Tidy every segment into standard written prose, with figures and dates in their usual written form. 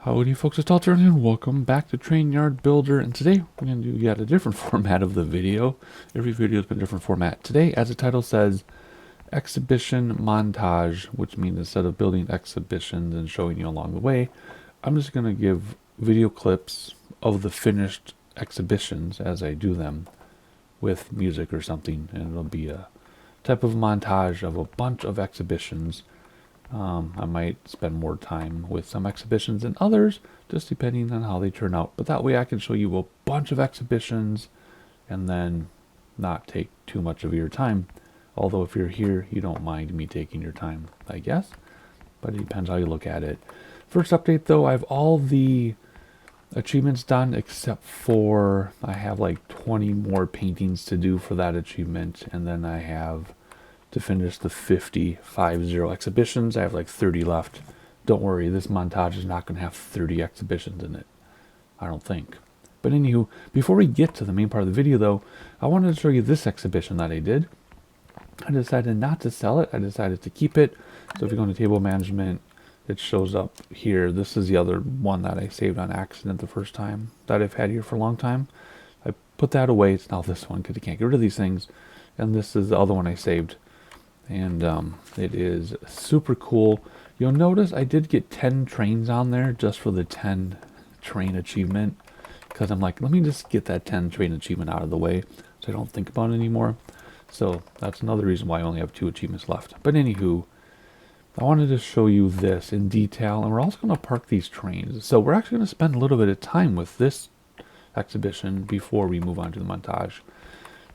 Howdy folks, it's Alter and welcome back to Train Yard Builder, and today we're going to do yet a different format of the video. Every video has been a different format. Today, as the title says, exhibition montage, which means instead of building exhibitions and showing you along the way, I'm just going to give video clips of the finished exhibitions as I do them with music or something, and it'll be a type of montage of a bunch of exhibitions. I might spend more time with some exhibitions than others, just depending on how they turn out. But that way I can show you a bunch of exhibitions and then not take too much of your time. Although if you're here, you don't mind me taking your time, I guess. But it depends how you look at it. First update though, I have all the achievements done except for I have like 20 more paintings to do for that achievement. And then I have to finish the 50 exhibitions. I have like 30 left. Don't worry, this montage is not going to have 30 exhibitions in it. I don't think. But anywho, before we get to the main part of the video though, I wanted to show you this exhibition that I did. I decided not to sell it. I decided to keep it. So if you go into table management, it shows up here. This is the other one that I saved on accident the first time that I've had here for a long time. I put that away. It's now this one because I can't get rid of these things. And this is the other one I saved. And it is super cool. You'll notice I did get 10 trains on there just for the 10 train achievement, because I'm like, let me just get that 10 train achievement out of the way so I don't think about it anymore. So that's another reason why I only have 2 achievements left. But anywho, I wanted to show you this in detail, and we're also going to park these trains. So we're actually going to spend a little bit of time with this exhibition before we move on to the montage.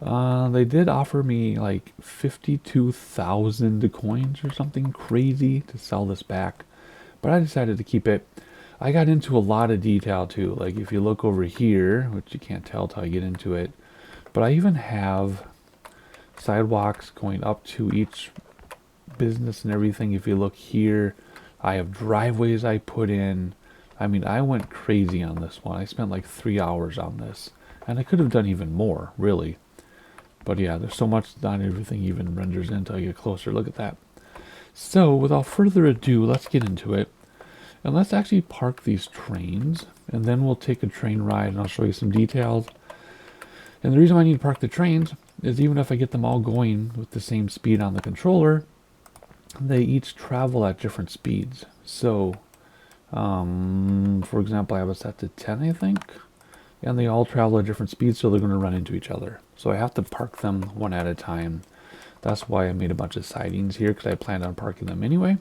They did offer me like 52,000 coins or something crazy to sell this back, but I decided to keep it. I got into a lot of detail too. Like if you look over here, which you can't tell till I get into it, but I even have sidewalks going up to each business and everything. If you look here, I have driveways I put in. I mean, I went crazy on this one. I spent like 3 hours on this, and I could have done even more, really. But yeah, there's so much, not everything even renders in until you get closer. Look at that. So without further ado, let's get into it. And let's actually park these trains. And then we'll take a train ride and I'll show you some details. And the reason why I need to park the trains is even if I get them all going with the same speed on the controller, they each travel at different speeds. So, for example, I have it set to 10, I think. And they all travel at different speeds, so they're going to run into each other. So I have to park them one at a time. That's why I made a bunch of sidings here, because I planned on parking them anyway.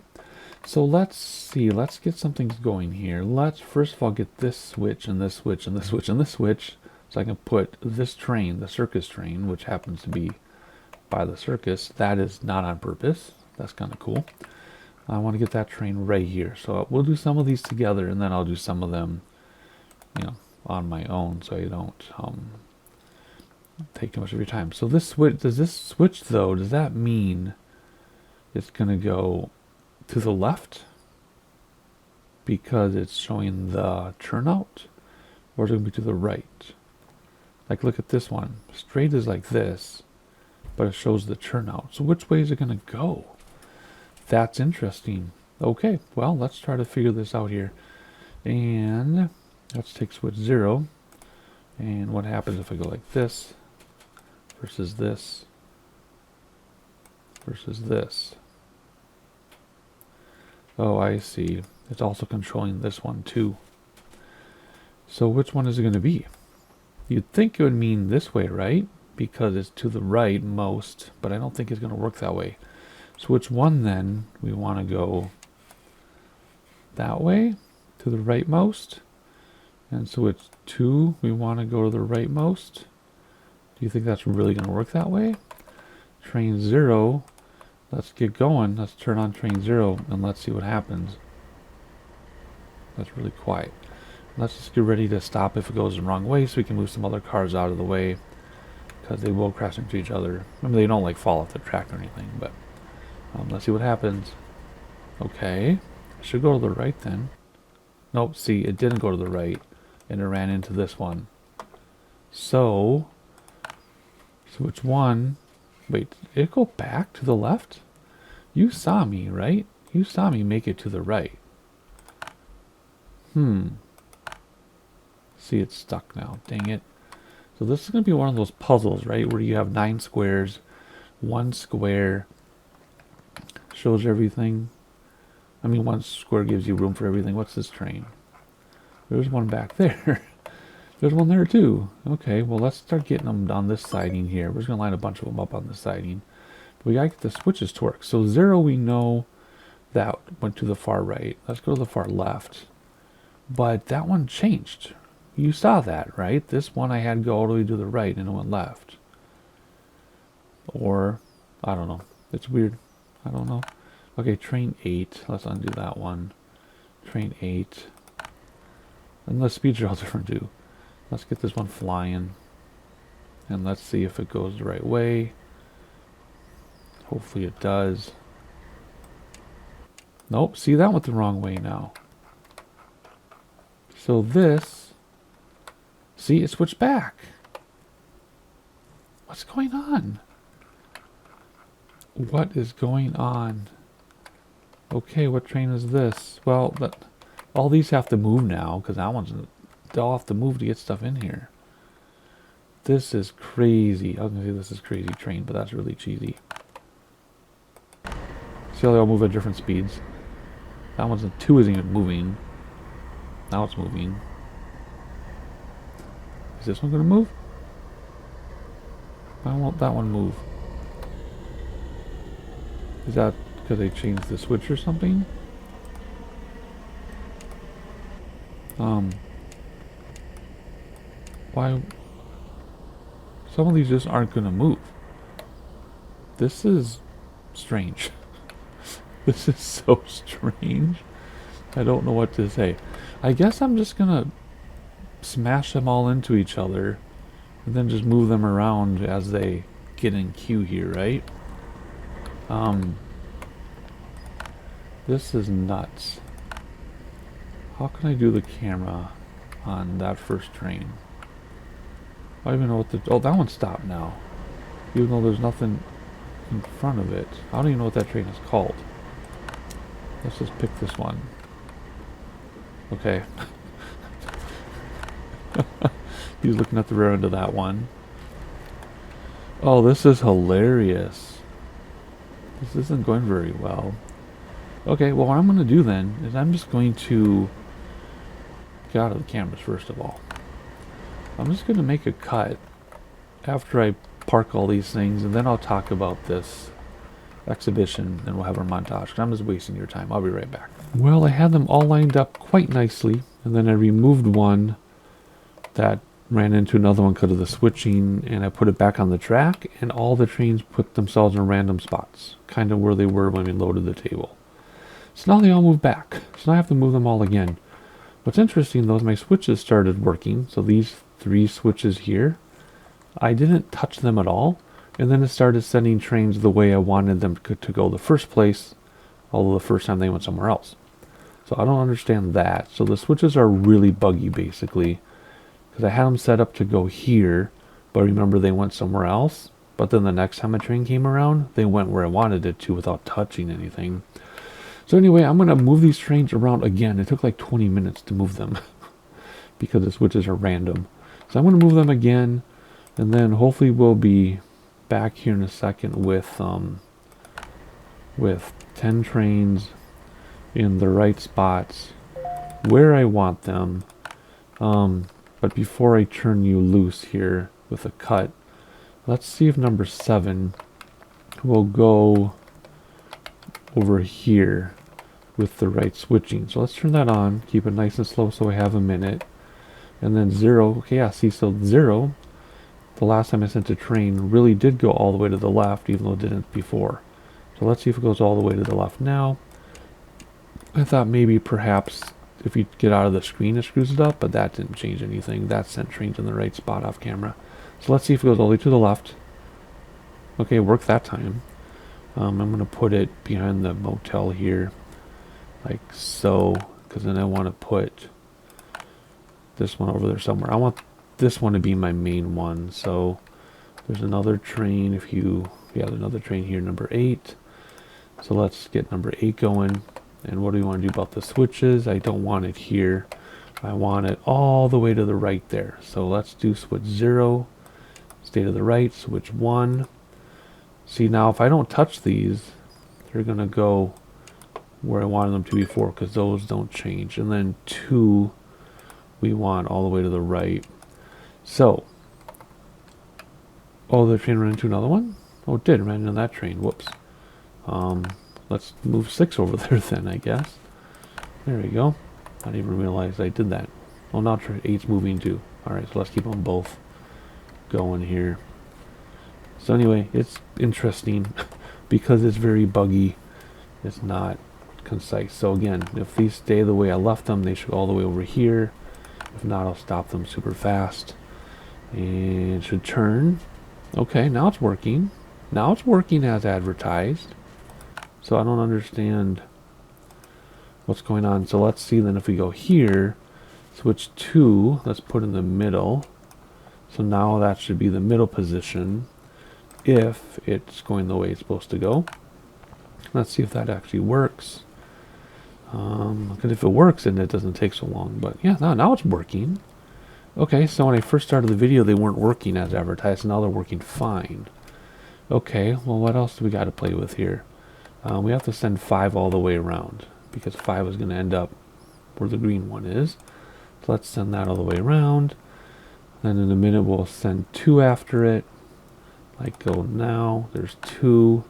So let's see. Let's get something going here. Let's first of all get this switch and this switch and this switch and this switch, so I can put this train, the circus train, which happens to be by the circus. That is not on purpose. That's kind of cool. I want to get that train right here. So we'll do some of these together, and then I'll do some of them, on my own, so I don't take too much of your time. So this switch, does that mean it's going to go to the left because it's showing the turnout, or is it going to be to the right? Like look at this one. Straight is like this, but it shows the turnout. So which way is it going to go? That's interesting. Okay, well, let's try to figure this out here. And let's take switch 0, and what happens if I go like this versus this versus this? Oh, I see. It's also controlling this one too. So which one is it going to be? You'd think it would mean this way, right? Because it's to the right most, but I don't think it's going to work that way. So which one then? We want to go that way, to the right most. And so it's 2, we want to go to the rightmost. Do you think that's really going to work that way? Train 0, let's get going. Let's turn on train 0 and let's see what happens. That's really quiet. Let's just get ready to stop if it goes the wrong way so we can move some other cars out of the way, because they will crash into each other. I mean, they don't like fall off the track or anything, but let's see what happens. Okay, I should go to the right then. Nope, see, it didn't go to the right. And it ran into this one. So which one? Wait, did it go back to the left? You saw me, right? You saw me make it to the right. See, it's stuck now. Dang it. So this is going to be one of those puzzles, right? Where you have 9 squares. 1 square shows everything. I mean, 1 square gives you room for everything. What's this train? There's one back there. There's one there too. Okay, well, let's start getting them on this siding here. We're just going to line a bunch of them up on the siding. But we got to get the switches to work. So 0, we know that went to the far right. Let's go to the far left. But that one changed. You saw that, right? This one I had go all the way to the right and it went left. Or, I don't know. It's weird. I don't know. Okay, train 8. Let's undo that one. Train 8. And the speeds are all different too. Let's get this one flying. And let's see if it goes the right way. Hopefully it does. Nope, see, that went the wrong way now. So this, see, it switched back. What's going on? What is going on? Okay, what train is this? Well, all these have to move now, because that one's, they all have to move to get stuff in here. This is crazy. I was going to say this is crazy train, but that's really cheesy. See how they all move at different speeds? That one's, 2 isn't even moving. Now it's moving. Is this one going to move? Why won't that one move? Is that because they changed the switch or something? Why? Some of these just aren't going to move. This is strange. This is so strange. I don't know what to say. I guess I'm just going to smash them all into each other and then just move them around as they get in queue here, right? This is nuts. How can I do the camera on that first train? I don't even know what the... Oh, that one stopped now. Even though there's nothing in front of it. I don't even know what that train is called. Let's just pick this one. Okay. He's looking at the rear end of that one. Oh, this is hilarious. This isn't going very well. Okay, well, what I'm going to do then is I'm just going to get out of the cameras first of all. I'm just going to make a cut after I park all these things, and then I'll talk about this exhibition, and we'll have our montage. 'Cause I'm just wasting your time. I'll be right back. Well, I had them all lined up quite nicely, and then I removed one that ran into another one because of the switching, and I put it back on the track, and all the trains put themselves in random spots, kind of where they were when we loaded the table. So now they all move back. So now I have to move them all again. What's interesting though is my switches started working. So these 3 switches here, I didn't touch them at all. And then it started sending trains the way I wanted them to go the first place, although the first time they went somewhere else. So I don't understand that. So the switches are really buggy basically, because I had them set up to go here, but remember they went somewhere else. But then the next time a train came around, they went where I wanted it to without touching anything. So anyway, I'm going to move these trains around again. It took like 20 minutes to move them because the switches are random. So I'm going to move them again, and then hopefully we'll be back here in a second with 10 trains in the right spots where I want them. But before I turn you loose here with a cut, let's see if number 7 will go over here with the right switching. So let's turn that on, keep it nice and slow so I have a minute. And then 0, okay, yeah, see, so 0, the last time I sent a train, really did go all the way to the left, even though it didn't before. So let's see if it goes all the way to the left now. I thought maybe perhaps if you get out of the screen it screws it up, but that didn't change anything. That sent trains in the right spot off camera. So let's see if it goes all the way to the left. Okay, it worked that time. I'm going to put it behind the motel here, like so, because then I want to put this one over there somewhere. I want this one to be my main one. So there's another train. There's another train here, number 8. So let's get number 8 going. And what do we want to do about the switches? I don't want it here. I want it all the way to the right there. So let's do switch 0, stay to the right, switch 1. See, now if I don't touch these, they're going to go where I wanted them to be before, because those don't change. And then 2, we want all the way to the right. So, oh, the train ran into another one? Oh, it did, ran into that train. Whoops. Let's move 6 over there then, I guess. There we go. I didn't even realize I did that. Oh, now 8's moving too. Alright, so let's keep them both going here. So anyway, it's interesting because it's very buggy. It's not concise. So again, if these stay the way I left them, they should go all the way over here. If not, I'll stop them super fast. And it should turn. Okay, now it's working. Now it's working as advertised. So I don't understand what's going on. So let's see then if we go here, switch 2, let's put in the middle. So now that should be the middle position if it's going the way it's supposed to go. Let's see if that actually works. Because if it works, then it doesn't take so long. But yeah, now it's working. Okay, so when I first started the video, they weren't working as advertised. Now they're working fine. Okay, well, what else do we got to play with here? We have to send 5 all the way around, because 5 is going to end up where the green one is. So let's send that all the way around. Then in a minute, we'll send 2 after it. Like go now. There's 2.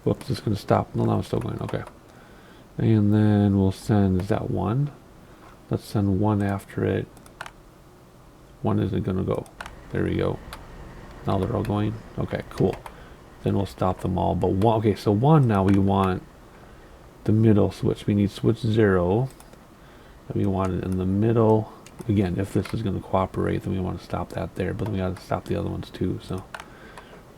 Whoops, it's going to stop. No, now it's still going. Okay. And then we'll send, is that 1? Let's send 1 after it. 1 isn't going to go. There we go. Now they're all going. Okay, cool. Then we'll stop them all. But 1, okay, so 1 now we want the middle switch. We need switch 0. And we want it in the middle. Again, if this is going to cooperate, then we want to stop that there. But then we got to stop the other ones too. So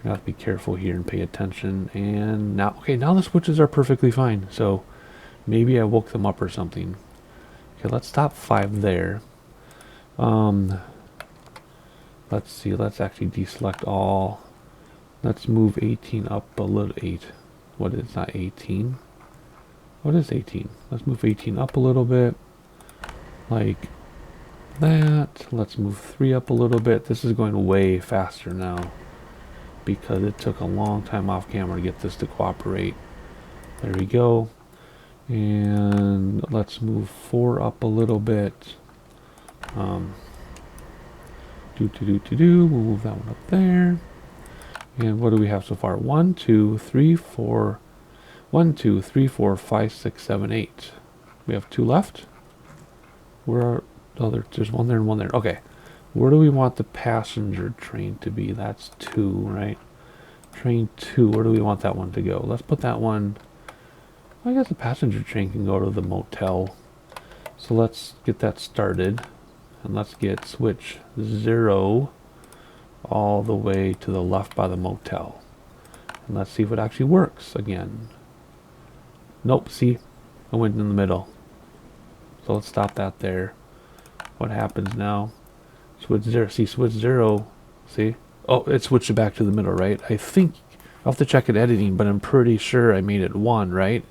we have to be careful here and pay attention. And now, okay, now the switches are perfectly fine. So maybe I woke them up or something. Okay, let's stop 5 there. Let's see, let's actually deselect all. Let's move 18 up a little. 8. What is that? 18? What is 18? Let's move 18 up a little bit. Like that. Let's move 3 up a little bit. This is going way faster now, because it took a long time off camera to get this to cooperate. There we go. And let's move 4 up a little bit. We'll move that one up there. And what do we have so far? 1, 2, 3, 4. 1, 2, 3, 4, 5, 6, 7, 8. We have 2 left. Where are there's 1 there and 1 there. Okay. Where do we want the passenger train to be? That's 2, right? Train 2. Where do we want that one to go? Let's put that one. I guess the passenger train can go to the motel. So let's get that started. And let's get switch 0 all the way to the left by the motel. And let's see if it actually works again. Nope, see? I went in the middle. So let's stop that there. What happens now? Switch 0. See, switch 0. See? Oh, it switched it back to the middle, right? I think I'll have to check it editing, but I'm pretty sure I made it 1, right?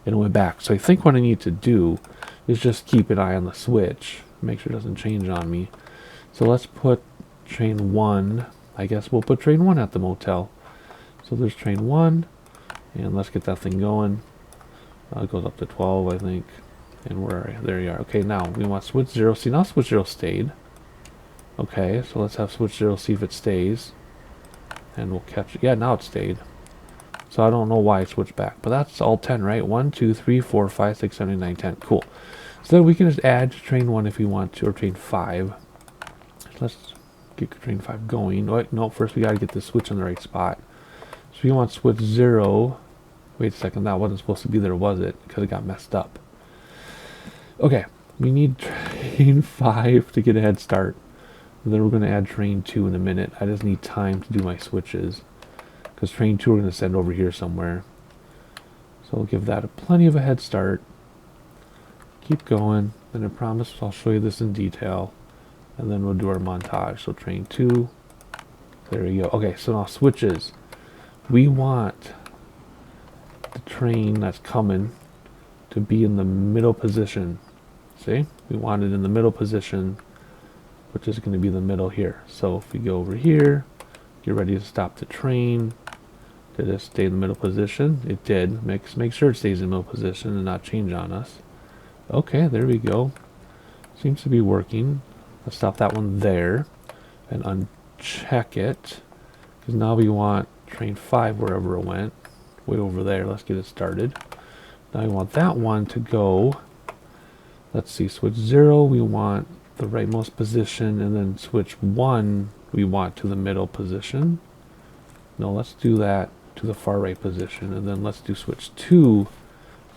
And it went back. So I think what I need to do is just keep an eye on the switch. Make sure it doesn't change on me. So let's put train 1. I guess we'll put train 1 at the motel. So there's train 1. And let's get that thing going. It goes up to 12, I think. And where are you? There you are. Okay, now we want switch 0. See, now switch 0 stayed. Okay, so let's have switch 0, see if it stays. And we'll catch it. Yeah, now it stayed. So I don't know why it switched back. But that's all 10, right? 1, 2, 3, 4, 5, 6, 7, 8, 9, 10. Cool. So then we can just add train 1 if we want to, or train 5. Let's get train 5 going. Wait, no, first we got to get the switch in the right spot. So we want switch 0. Wait a second, that wasn't supposed to be there, was it? Because it got messed up. Okay, we need train 5 to get a head start. And then we're going to add train 2 in a minute. I just need time to do my switches, because train 2 we're going to send over here somewhere. So we'll give that plenty of a head start. Keep going, and I promise I'll show you this in detail, and then we'll do our montage. So train 2, there we go. Okay, so now switches. We want the train that's coming to be in the middle position. See? we want it in the middle position, which is going to be the middle here. So if we go over here, get ready to stop the train. Did it stay in the middle position? It did. Make sure it stays in the middle position and not change on us. Okay, there we go. Seems to be working. Let's stop that one there and uncheck it, because now we want train 5 wherever it went, way over there. Let's get it started. Now we want that one to go, let's see, switch 0 we want the rightmost position, and then switch 1 we want to the middle position. No, let's do that to the far right position, and then let's do switch 2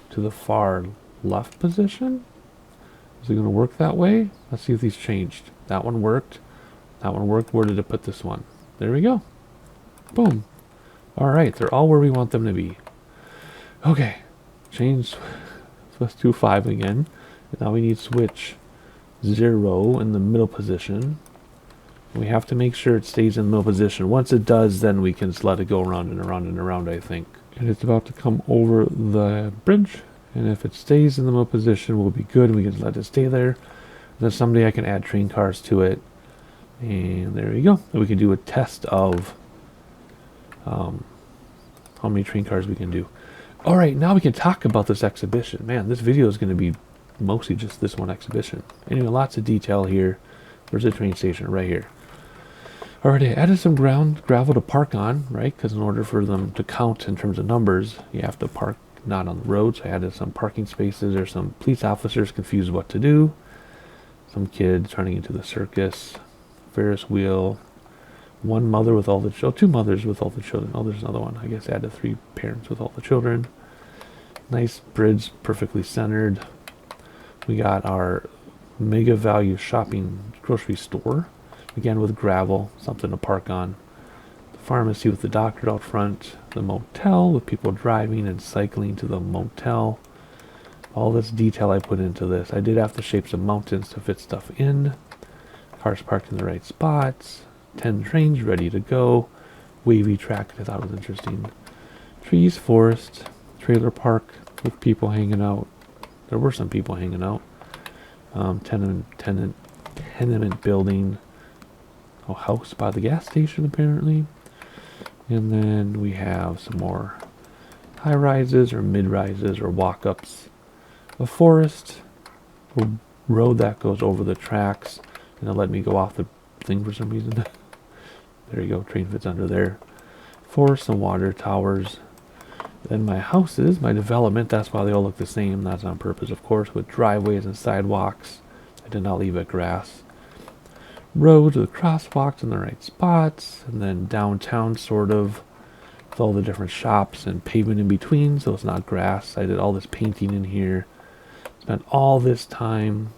to the far left position. Is it going to work that way? Let's see if these changed. That one worked. That one worked. Where did it put this one? There we go. Boom. Alright, they're all where we want them to be. Okay. Change. Let's do 5 again. And now we need switch 0 in the middle position. We have to make sure it stays in the middle position. Once it does, then we can just let it go around and around and around, I think. And it's about to come over the bridge. And if it stays in the middle position, we'll be good. And we can let it stay there. And then someday I can add train cars to it. And there we go. And we can do a test of how many train cars we can do. Alright, now we can talk about this exhibition. Man, this video is going to be mostly just this one exhibition. Anyway, lots of detail here. Where's the train station? Right here. Alright, I added some gravel to park on, right? Because in order for them to count in terms of numbers, you have to park not on the road. So I added some parking spaces. There's some police officers confused what to do. Some kids turning into the circus. Ferris wheel. One mother with all the children. 2 mothers with all the children. Oh, there's another one. I guess I added 3 parents with all the children. Nice bridge, perfectly centered. We got our mega value shopping grocery store. Again with gravel, something to park on. The pharmacy with the doctor out front. The motel with people driving and cycling to the motel. All this detail I put into this. I did have to shape some mountains to fit stuff in. Cars parked in the right spots. 10 trains ready to go. Wavy track, I thought was interesting. Trees, forest, trailer park with people hanging out. There were some people hanging out. Tenement building. A house by the gas station apparently. And then we have some more high rises or mid rises or walk ups. A forest. A road that goes over the tracks. And it let me go off the thing for some reason. There you go, train fits under there. Forest and water towers. Then my houses, my development, that's why they all look the same. That's on purpose, of course, with driveways and sidewalks. I did not leave it grass. Roads with crosswalks in the right spots. And then downtown, sort of, with all the different shops and pavement in between, so it's not grass. I did all this painting in here. Spent all this time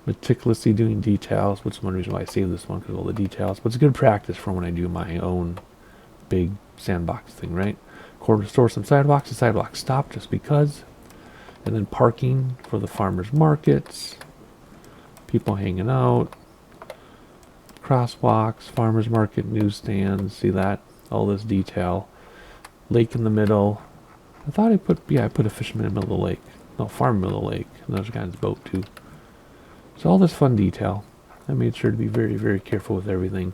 meticulously doing details, which is one reason why I saved this one, because of all the details. But it's good practice for when I do my own big sandbox thing, right? Restore some sidewalks. The sidewalks stop just because. And then parking for the farmers markets. People hanging out. Crosswalks, farmers market, newsstands. See that? All this detail. Lake in the middle. I thought I put a fisherman in the middle of the lake. No, farm in the middle of the lake. And there's a guy's boat too. So all this fun detail. I made sure to be very, very careful with everything.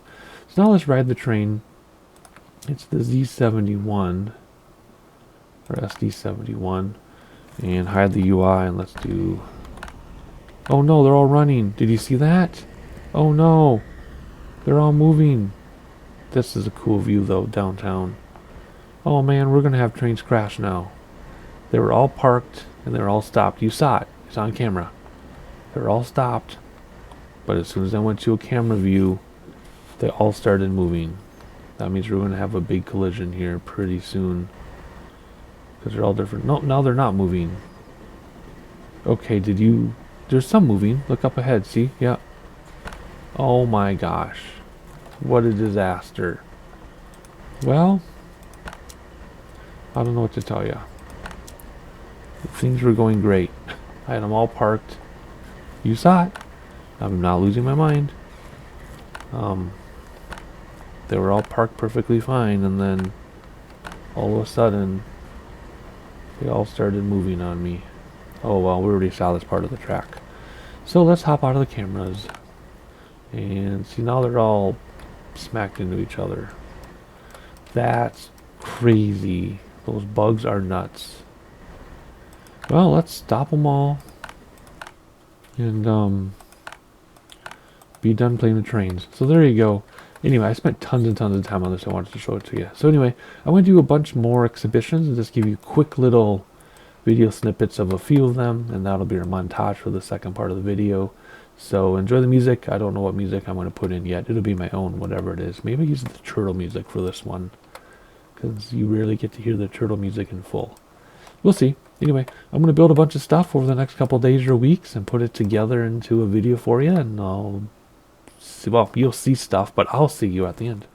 So now let's ride the train. It's the Z71 or SD71, and hide the UI, and let's do. Oh no, they're all running. Did you see that? Oh no, they're all moving. This is a cool view though, downtown. Oh man, we're gonna have trains crash now. They were all parked and they were all stopped. You saw it. It's on camera. They were all stopped, but as soon as I went to a camera view, they all started moving. That means we're going to have a big collision here pretty soon, because they're all different. No, now they're not moving. Okay, there's some moving. Look up ahead, see? Yeah. Oh my gosh. What a disaster. Well, I don't know what to tell you. Things were going great. I had them all parked. You saw it. I'm not losing my mind. They were all parked perfectly fine, and then all of a sudden they all started moving on me. Oh well, we already saw this part of the track. So let's hop out of the cameras and see, now they're all smacked into each other. That's crazy. Those bugs are nuts. Well, let's stop them all and be done playing the trains. So there you go. Anyway, I spent tons and tons of time on this. I wanted to show it to you. So anyway, I'm going to do a bunch more exhibitions and just give you quick little video snippets of a few of them, and that'll be our montage for the second part of the video. So enjoy the music. I don't know what music I'm going to put in yet. It'll be my own, whatever it is. Maybe use the turtle music for this one, because you rarely get to hear the turtle music in full. We'll see. Anyway, I'm going to build a bunch of stuff over the next couple days or weeks and put it together into a video for you, and I'll see, well, you'll see stuff, but I'll see you at the end.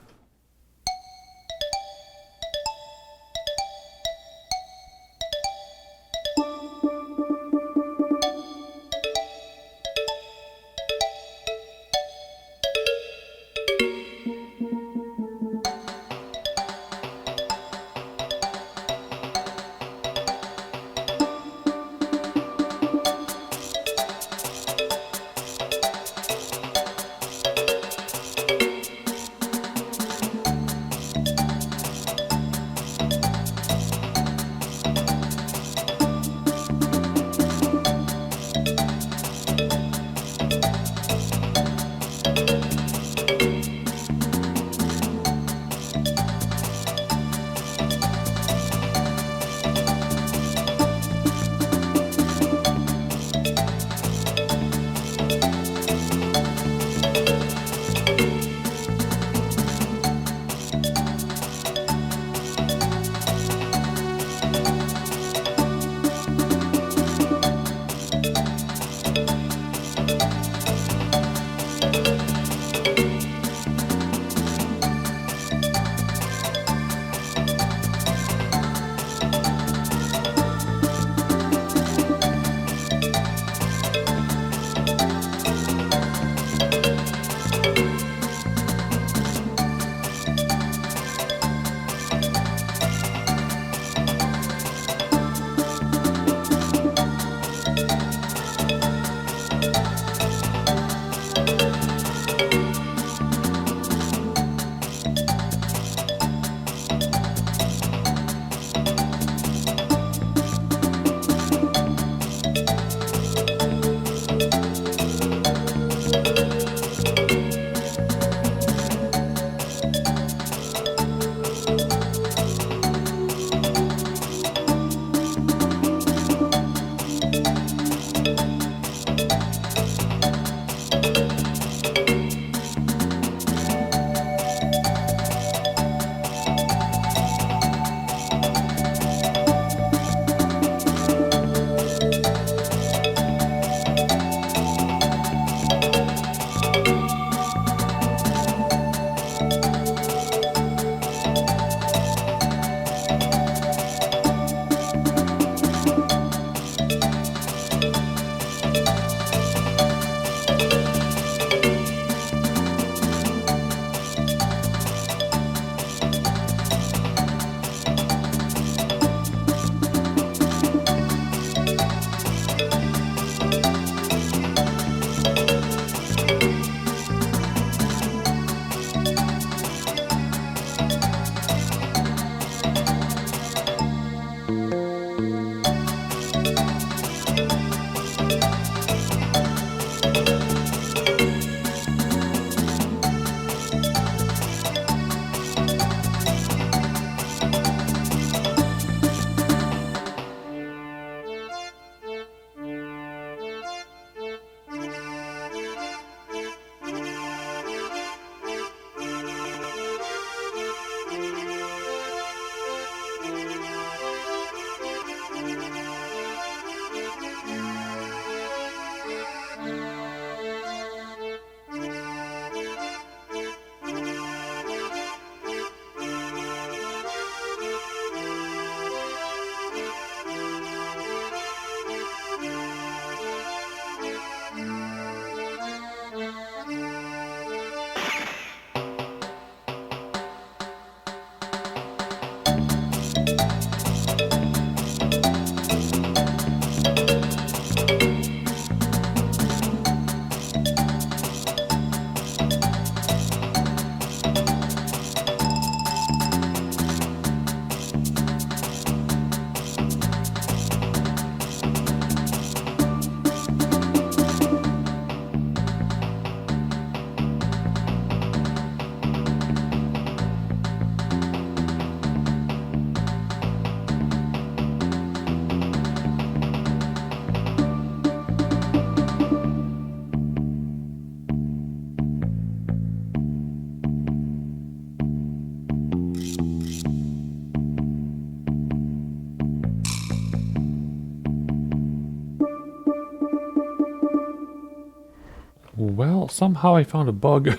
Well, somehow I found a bug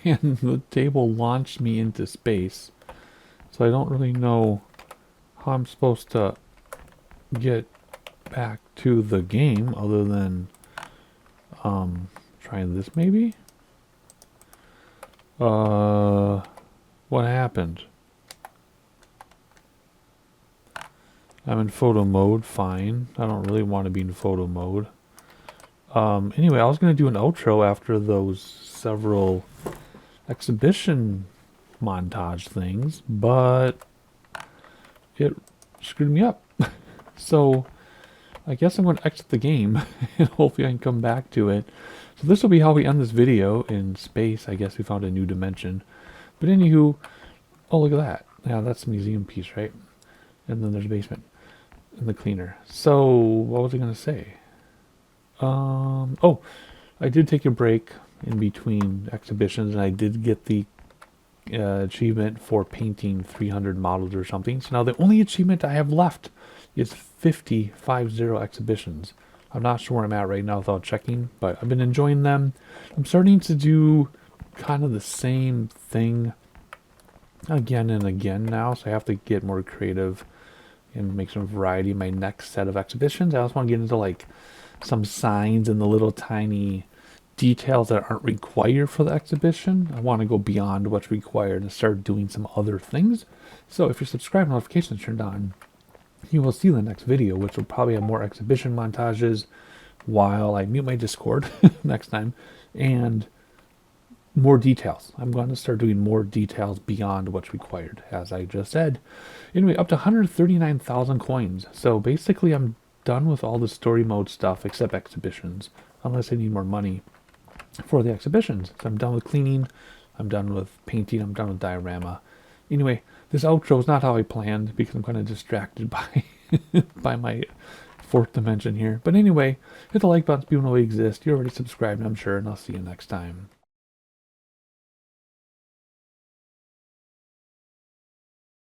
and the table launched me into space. So I don't really know how I'm supposed to get back to the game other than trying this maybe? What happened? I'm in photo mode, fine. I don't really want to be in photo mode. Anyway, I was going to do an outro after those several exhibition montage things, but it screwed me up. So I guess I'm going to exit the game and hopefully I can come back to it. So this will be how we end this video in space. I guess we found a new dimension. But anywho, oh, look at that. Yeah, that's the museum piece, right? And then there's a basement and the cleaner. So what was I going to say? Oh, I did take a break in between exhibitions and I did get the achievement for painting 300 models or something. So now the only achievement I have left is 50 exhibitions. I'm not sure where I'm at right now without checking, but I've been enjoying them. I'm starting to do kind of the same thing again and again now, so I have to get more creative and make some variety in my next set of exhibitions. I also want to get into like some signs and the little tiny details that aren't required for the exhibition. I want to go beyond what's required and start doing some other things. So if you're subscribed, notifications turned on, you will see the next video, which will probably have more exhibition montages while I mute my Discord next time, and more details. I'm going to start doing more details beyond what's required, as I just said. Anyway, up to 139,000 coins. So basically I'm done with all the story mode stuff except exhibitions, unless I need more money for the exhibitions. So I'm done with cleaning, I'm done with painting, I'm done with diorama. Anyway, this outro is not how I planned because I'm kind of distracted by by my fourth dimension here. But anyway, hit the like button if you know we exist. You're already subscribed, I'm sure, and I'll see you next time.